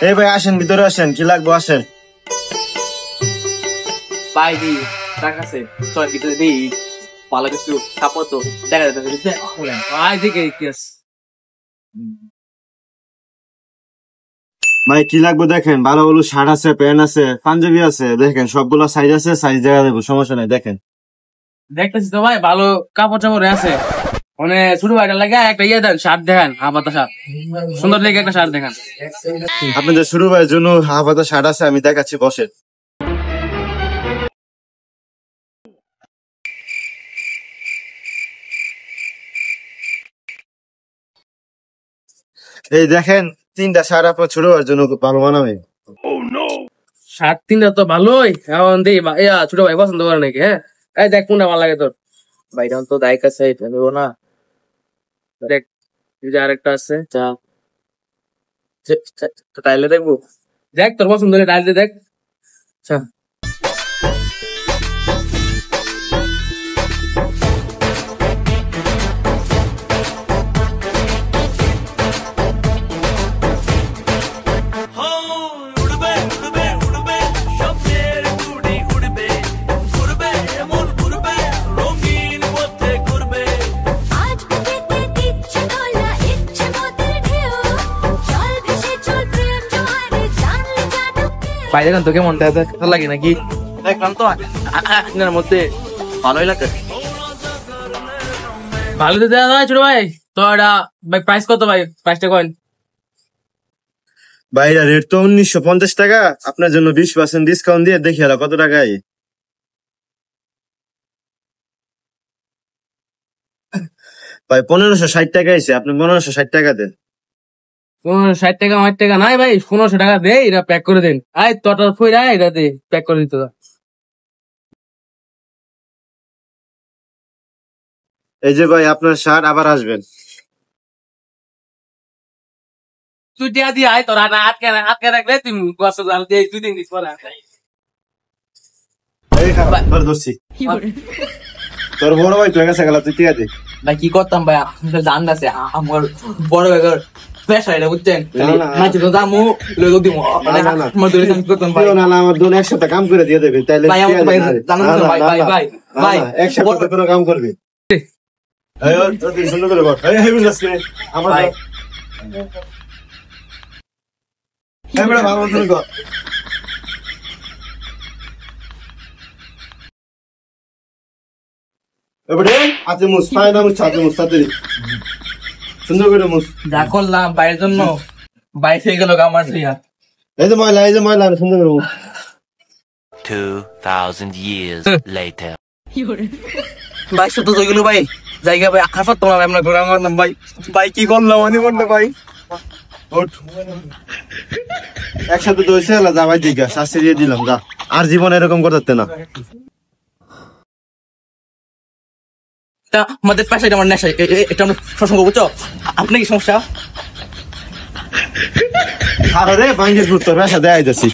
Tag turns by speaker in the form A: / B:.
A: এই ভাই আসেন, ভিতরে আসেন, কি লাগবে আসেন।
B: ভাই দি টাকা আছে চল ভিতরে দিই ভালো কিছু কাপড় তো দেখা যাচ্ছে ভাই দিকে কেস
A: ভাই কি লাগবে দেখেন, ভালো ভালো শার্ট আছে, প্যান্ট আছে, পাঞ্জাবি আছে, দেখেন সবগুলো সাইজ আছে, সাইজ দেখা দেবো, সমস্যা নাই। দেখেন
B: দেখতেছি তো ভাই ভালো কাপড় চাপড় আছে মানে ছোট ভাইটা লাগে একটা ইয়ে দেন শার্ট দেখান হাফাতা শার্ট সুন্দর লেগে একটা শার্ট দেখান।
A: আপনাদের শুরু ভাইয়ের জন্য হাফ হাতা শার্ট আছে, আমি দেখাচ্ছি, বসেন। এই দেখেন 3টা শার্ট আপনার ছোট ভাইয়ের জন্য ভালো মানাবে।
B: শার্ট 3টা তো ভালোই এখন দিই ছোট ভাই পছন্দ করে নাকি? হ্যাঁ এই দেখ কোনটা ভালো লাগে তোর ভাইটা তো দায়িক আছে এটা নেবো না। দেখ আরেকটা আছে টাইলে দেখবো, দেখ তোর পছন্দ হলে টাইলে দেখ। আচ্ছা ভাই দেখেন তো কেমন লাগে নাকি? দেখলাম তো আপনার মধ্যে ভালোই লাগে, ভালো তো দেওয়া হয় ছোট ভাই। তো এটা ভাই প্রাইস কত ভাই? প্রাইসটা কয়েন
A: ভাই রেট তো 1950 টাকা, আপনার জন্য 20% ডিসকাউন্ট দিয়ে দেখি এলা কত টাকায়। ভাই 1560 টাকা আছে, আপনি 1560 টাকা দেন।
B: 60 টাকা 60 টাকা নাই ভাই, 1500 টাকা দে, এটা প্যাক করে দেন। আয় তোটার ফইরা এটা দে প্যাক করে দিতে।
A: এই যে ভাই আপনার শার্ট, আবার আসবেন।
B: তুই দিয়া দিয়ে আয় তোরা না আটকে রাখলে তুই গছ জাল দিয়ে 2 দিন দিস পরে
A: এই খারাপ তোর দোষী, তোর বড় ভাই তুই কাছে গেল, তুই টিয়া দে।
B: ভাই কি করতাম ভাই, জান আছে আমার বড় ভাইয়ের পেশা এটা বুঝছেন, মাঝে তো দামু লইলো দিমু মানে আমার দূরে কাম করতাম ভাই।
A: না না আমার দুন একসাথে কাম করে দিয়ে দেবে তাইলে
B: ভাই আমার ভাই জানেন তো ভাই ভাই ভাই ভাই
A: একসাথে কোনো কাম করবে। এই ও তুই সুন্দর করে বল, এই হেভি লাগছে আমার ভাই, এই বড় ভালো করে কর। এবারে আতে মুস পায় না, মুস ছাতে মুস ছাতে সুন্দর করে মুস।
B: যা করলাম ভাইয়ের জন্য ভাই থেকে গেল আমার দিয়া।
A: এই যে ময়লা সুন্দর করে মুস।
C: 2000 years later.
B: ভাই শুধু তো গেল ভাই জায়গা ভাই আকাশ তোমার আমরা ঘোরা মারলাম ভাই। ভাই কি করলাম আমি বলতে ভাই
A: ওঠ একসাথে তো হইছে না, যা ভাই দিগা শাস্তি দিয়ে দিলাম, যা আর জীবনে এরকম করতে না।
B: তা আমাদের পাশে আমার নেশা এটা আমরা প্রসঙ্গ বুঝছো, আপনার কি সমস্যা?
A: আরে ভাঙ্গের পুত্র পেশা দেয় যাচ্ছি।